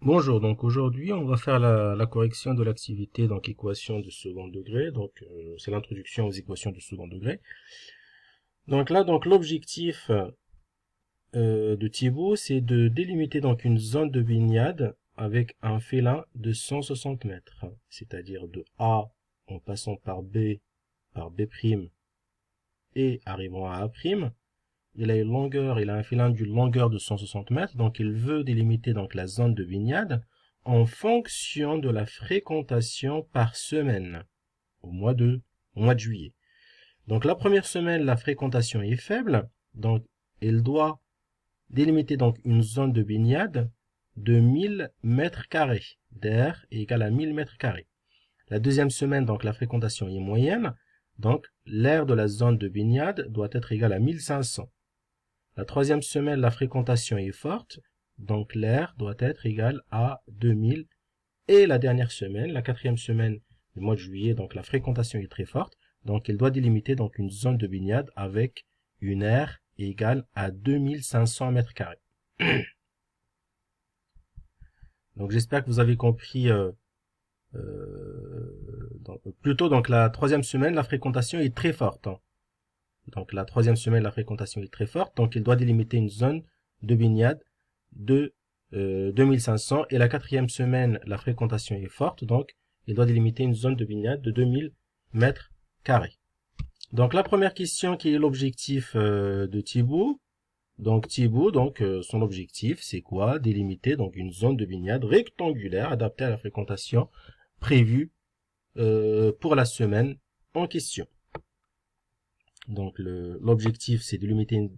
Bonjour, donc aujourd'hui on va faire la correction de l'activité, donc équation de second degré, c'est l'introduction aux équations de second degré. Donc là, donc l'objectif de Thibaut, c'est de délimiter donc une zone de baignade avec un félin de 160 mètres, c'est-à-dire de A en passant par B prime et arrivant à A prime. Il a un félin d'une longueur de 160 mètres, donc il veut délimiter donc la zone de baignade en fonction de la fréquentation par semaine au mois de juillet. Donc la première semaine, la fréquentation est faible, donc il doit délimiter donc une zone de baignade de 1000 mètres carrés, d'air égale à 1000 mètres carrés. La deuxième semaine, donc la fréquentation est moyenne, donc l'air de la zone de baignade doit être égal à 1500. La troisième semaine, la fréquentation est forte, donc l'air doit être égal à 2000. Et la dernière semaine, la quatrième semaine du mois de juillet, donc la fréquentation est très forte, donc il doit délimiter donc une zone de baignade avec une aire égale à 2500 mètres carrés. Donc j'espère que vous avez compris. Donc la troisième semaine, la fréquentation est très forte. Donc la troisième semaine, la fréquentation est très forte, donc il doit délimiter une zone de baignade de 2500. Et la quatrième semaine, la fréquentation est forte, donc il doit délimiter une zone de baignade de 2000 mètres carrés. Donc la première question qui est l'objectif de Thibaut. Donc Thibaut, son objectif, c'est quoi? Délimiter donc une zone de baignade rectangulaire adaptée à la fréquentation prévue pour la semaine en question. Donc l'objectif, c'est de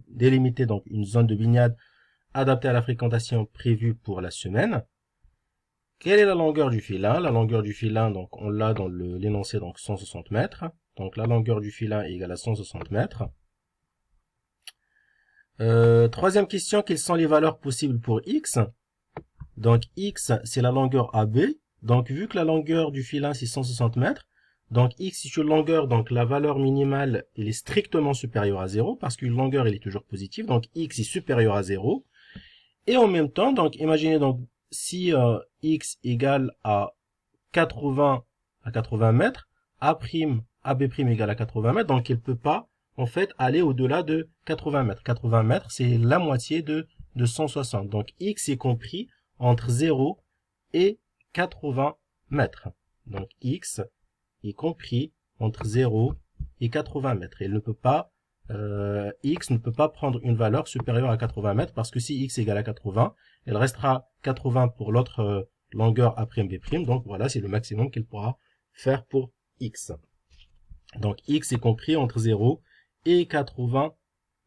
délimiter donc une zone de baignade adaptée à la fréquentation prévue pour la semaine. Quelle est la longueur du filin? La longueur du filin, donc on l'a dans l'énoncé, donc 160 mètres. Donc la longueur du filin est égale à 160 mètres. Troisième question, quelles sont les valeurs possibles pour x? Donc x, c'est la longueur AB. Donc vu que la longueur du filin, c'est 160 mètres, donc x est une longueur, donc la valeur minimale, elle est strictement supérieure à 0, parce qu'une longueur, elle est toujours positive, donc x est supérieur à 0. Et en même temps, donc imaginez donc si x égale à 80 mètres, AB' égale à 80 mètres, donc elle peut pas en fait aller au-delà de 80 mètres. 80 mètres, c'est la moitié de 160. Donc x est compris entre 0 et 80 mètres. Donc x est compris entre 0 et 80 mètres. Il ne peut pas, x ne peut pas prendre une valeur supérieure à 80 mètres parce que si x égale à 80, elle restera 80 pour l'autre longueur A'B'. Donc voilà, c'est le maximum qu'il pourra faire pour x. Donc x est compris entre 0 et 80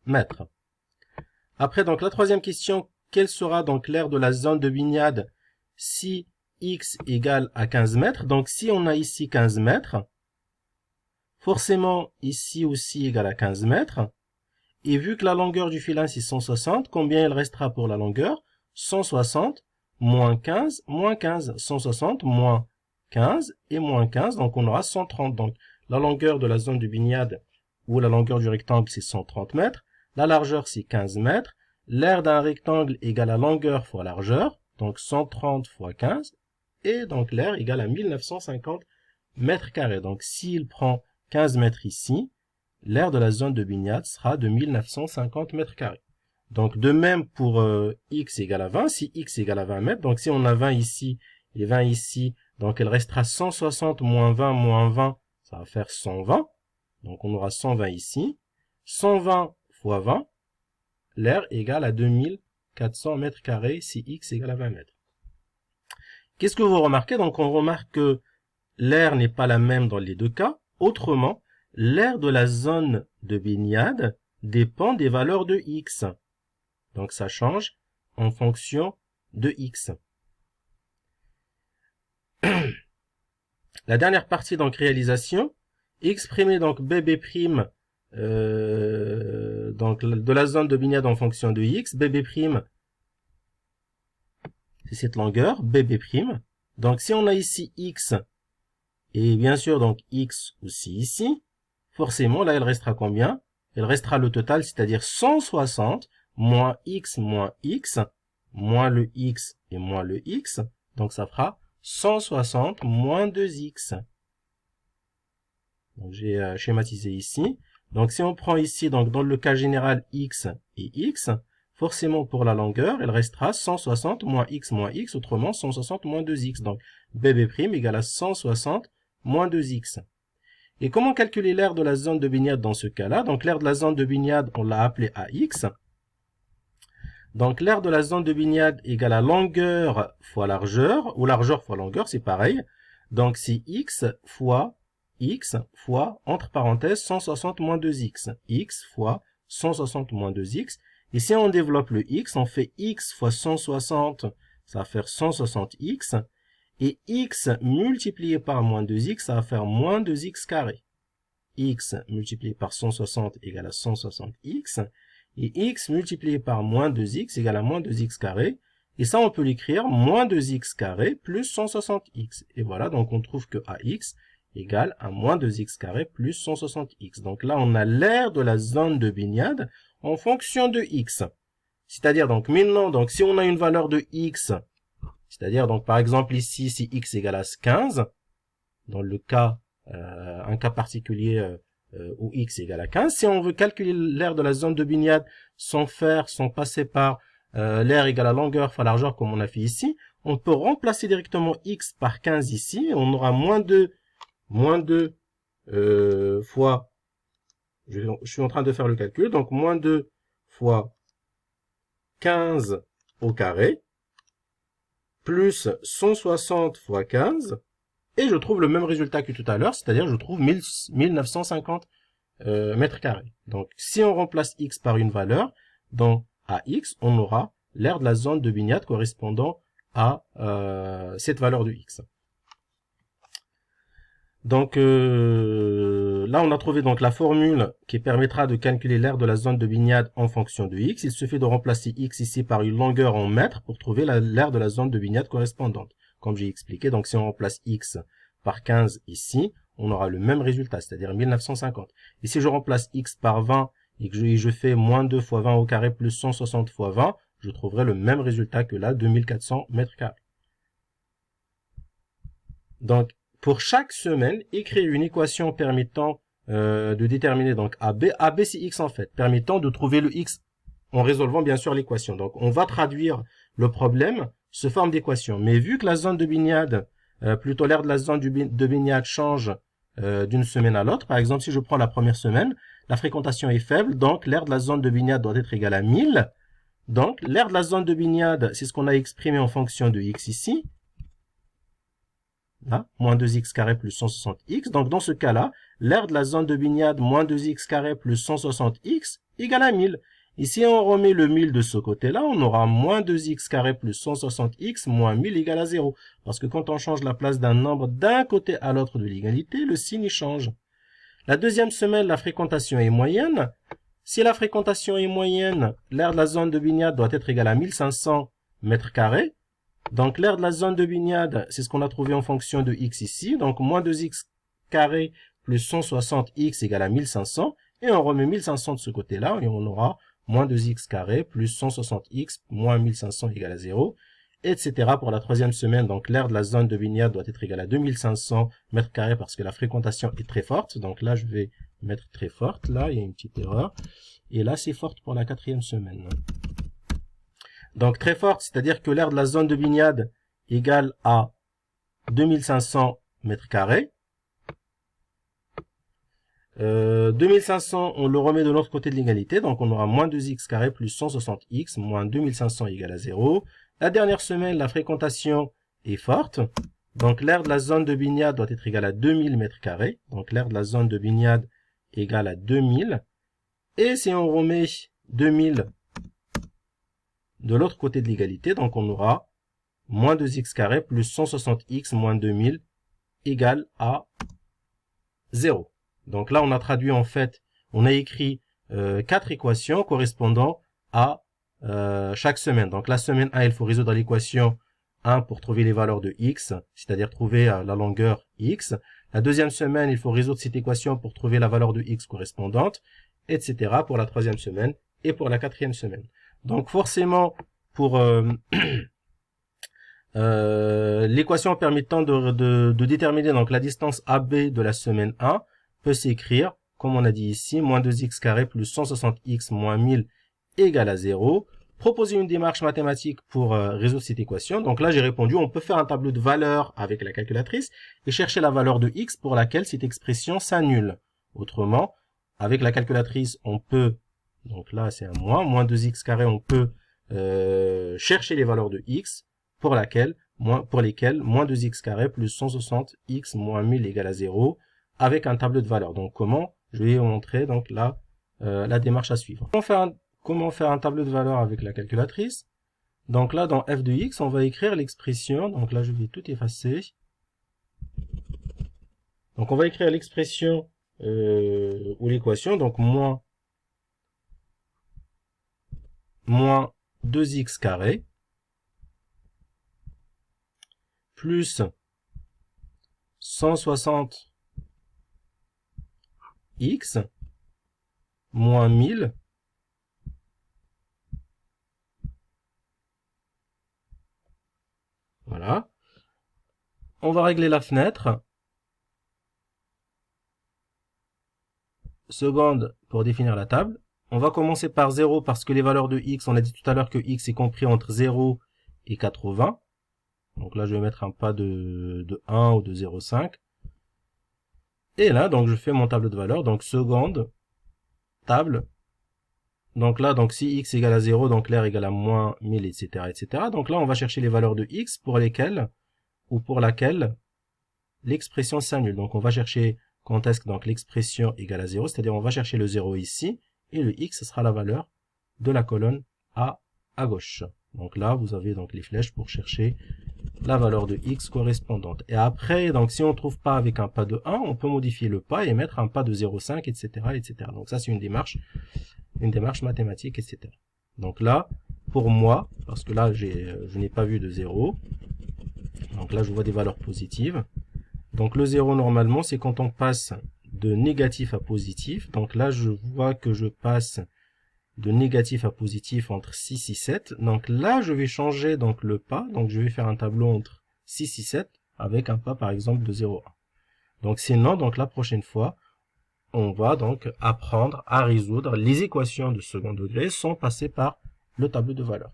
mètres. Après, donc la troisième question, quel sera donc l'aire de la zone de baignade si x égale à 15 mètres? Donc si on a ici 15 mètres, forcément ici aussi égale à 15 mètres. Et vu que la longueur du filin c'est 160, combien il restera pour la longueur? 160 moins 15 moins 15. 160 moins 15 et moins 15, donc on aura 130. Donc la longueur de la zone de baignade ou la longueur du rectangle c'est 130 mètres. La largeur c'est 15 mètres. L'aire d'un rectangle égale à longueur fois largeur, donc 130 fois 15. Et donc l'aire égale à 1950 mètres carrés. Donc s'il prend 15 mètres ici, l'aire de la zone de baignade sera de 1950 mètres carrés. Donc de même pour x égale à 20, si x égale à 20 mètres, donc si on a 20 ici et 20 ici, donc elle restera 160 moins 20, ça va faire 120. Donc on aura 120 ici. 120 fois 20, l'aire égale à 2400 mètres carrés si x égale à 20 mètres. Qu'est-ce que vous remarquez? Donc on remarque que l'aire n'est pas la même dans les deux cas. Autrement, l'aire de la zone de baignade dépend des valeurs de x. Donc ça change en fonction de x. La dernière partie, donc réalisation, exprimer donc bb', donc de la zone de baignade en fonction de x. Bb', c'est cette longueur, bb'. Donc si on a ici x, et bien sûr donc x aussi ici, forcément là elle restera combien? Elle restera le total, c'est-à-dire 160 moins x, moins le x et moins le x. Donc ça fera 160 moins 2x. Donc j'ai schématisé ici. Donc si on prend ici, donc dans le cas général x et x, forcément pour la longueur, il restera 160 moins x, autrement 160 moins 2x. Donc bb' égale à 160 moins 2x. Et comment calculer l'aire de la zone de Bignad dans ce cas-là? Donc l'aire de la zone de Bignad, on l'a appelé AX. Donc l'aire de la zone de Bignad égale à longueur fois largeur, ou largeur fois longueur, c'est pareil. Donc c'est x fois, entre parenthèses, 160 moins 2x. X fois 160 moins 2x. Et si on développe le x, on fait x fois 160, ça va faire 160x. Et x multiplié par moins 2x, ça va faire moins 2x carré. X multiplié par 160 égale à 160x. Et x multiplié par moins 2x égale à moins 2x carré. Et ça, on peut l'écrire moins 2x carré plus 160x. Et voilà, donc on trouve que ax égale à moins 2x carré plus 160x. Donc là, on a l'aire de la zone de Bignad en fonction de x. C'est-à-dire, donc maintenant, donc si on a une valeur de x, c'est-à-dire, donc par exemple ici, si x égale à 15, dans le cas, un cas particulier où x égale à 15, si on veut calculer l'aire de la zone de Bignad sans passer par l'aire égale à longueur fois largeur comme on a fait ici, on peut remplacer directement x par 15 ici, et on aura moins 2 fois, je suis en train de faire le calcul, donc moins 2 fois 15 au carré, plus 160 fois 15, et je trouve le même résultat que tout à l'heure, c'est-à-dire je trouve 1950 mètres carrés. Donc si on remplace x par une valeur, dans AX, on aura l'aire de la zone de Bignad correspondant à cette valeur de x. Donc là, on a trouvé donc la formule qui permettra de calculer l'aire de la zone de Bignad en fonction de x. Il suffit de remplacer x ici par une longueur en mètres pour trouver l'aire de la zone de Bignad correspondante. Comme j'ai expliqué, donc si on remplace x par 15 ici, on aura le même résultat, c'est-à-dire 1950. Et si je remplace x par 20 et que je fais moins 2 fois 20 au carré plus 160 fois 20, je trouverai le même résultat que là, 2400 mètres carrés. Donc, pour chaque semaine, écrire une équation permettant de déterminer donc AB c'est x en fait, permettant de trouver le x en résolvant bien sûr l'équation. Donc on va traduire le problème sous forme d'équation. Mais vu que la zone de Bignad, plutôt l'aire de la zone de Bignad change d'une semaine à l'autre, par exemple si je prends la première semaine, la fréquentation est faible, donc l'aire de la zone de Bignad doit être égale à 1000. Donc l'aire de la zone de Bignad, c'est ce qu'on a exprimé en fonction de x ici. Là, moins 2x carré plus 160x. Donc, dans ce cas-là, l'aire de la zone de Bignad, moins 2x carré plus 160x égale à 1000. Et si on remet le 1000 de ce côté-là, on aura moins 2x carré plus 160x moins 1000 égale à 0. Parce que quand on change la place d'un nombre d'un côté à l'autre de l'égalité, le signe change. La deuxième semaine, la fréquentation est moyenne. Si la fréquentation est moyenne, l'aire de la zone de Bignad doit être égale à 1500 mètres carrés. Donc, l'aire de la zone de Bignad, c'est ce qu'on a trouvé en fonction de x ici. Donc, moins 2x carré plus 160x égale à 1500. Et on remet 1500 de ce côté-là et on aura moins 2x carré plus 160x moins 1500 égale à 0, etc. pour la troisième semaine. Donc, l'aire de la zone de Bignad doit être égale à 2500 mètres carrés parce que la fréquentation est très forte. Donc là, je vais mettre très forte. Là, il y a une petite erreur. Et là, c'est forte pour la quatrième semaine. Donc très forte, c'est-à-dire que l'aire de la zone de Bignad égale à 2500 mètres carrés. 2500, on le remet de l'autre côté de l'égalité, donc on aura moins 2x carré plus 160x moins 2500 égale à 0. La dernière semaine, la fréquentation est forte, donc l'aire de la zone de Bignad doit être égale à 2000 mètres carrés. Donc l'aire de la zone de Bignad égale à 2000. Et si on remet 2000 de l'autre côté de l'égalité, donc on aura moins 2x carré plus 160x moins 2000 égale à 0. Donc là, on a traduit en fait, on a écrit 4 équations correspondant à chaque semaine. Donc la semaine 1, il faut résoudre l'équation 1 pour trouver les valeurs de x, c'est-à-dire trouver la longueur x. La deuxième semaine, il faut résoudre cette équation pour trouver la valeur de x correspondante, etc. pour la troisième semaine et pour la quatrième semaine. Donc forcément, pour l'équation permettant de déterminer donc la distance AB de la semaine 1 peut s'écrire, comme on a dit ici, moins 2x carré plus 160x moins 1000 égale à 0. Proposer une démarche mathématique pour résoudre cette équation. Donc là, j'ai répondu, on peut faire un tableau de valeurs avec la calculatrice et chercher la valeur de x pour laquelle cette expression s'annule. Autrement, avec la calculatrice, on peut, donc là c'est un moins 2x carré, on peut chercher les valeurs de x pour lesquelles moins 2x carré plus 160x moins 1000 égale à 0 avec un tableau de valeurs. Donc comment? Je vais vous montrer donc là la démarche à suivre. Comment faire un tableau de valeurs avec la calculatrice? Donc là, dans f de x, on va écrire l'expression. Donc là, je vais tout effacer. Donc on va écrire l'expression ou l'équation. Donc moins 2x carré plus 160x moins 1000 voilà. On va régler la fenêtre. Seconde pour définir la table. On va commencer par 0 parce que les valeurs de x, on a dit tout à l'heure que x est compris entre 0 et 80. Donc là, je vais mettre un pas de 1 ou de 0,5. Et là, donc je fais mon tableau de valeurs. Donc seconde, table. Donc là, donc si x égale à 0, donc l'air égale à moins 1000, etc., etc. Donc là, on va chercher les valeurs de x pour lesquelles ou pour laquelle l'expression s'annule. Donc on va chercher quand est-ce que donc l'expression égale à 0, c'est-à-dire on va chercher le 0 ici, et le x sera la valeur de la colonne A à gauche. Donc là, vous avez donc les flèches pour chercher la valeur de x correspondante. Et après, donc si on ne trouve pas avec un pas de 1, on peut modifier le pas et mettre un pas de 0,5, etc., etc. Donc ça, c'est une démarche mathématique, etc. Donc là, pour moi, parce que là, je n'ai pas vu de 0, donc là, je vois des valeurs positives. Donc le 0, normalement, c'est quand on passe de négatif à positif. Donc là, je vois que je passe de négatif à positif entre 6 et 7. Donc là, je vais changer donc le pas. Donc je vais faire un tableau entre 6 et 7 avec un pas, par exemple, de 0,1. Donc sinon, donc la prochaine fois, on va donc apprendre à résoudre les équations de second degré sans passer par le tableau de valeurs.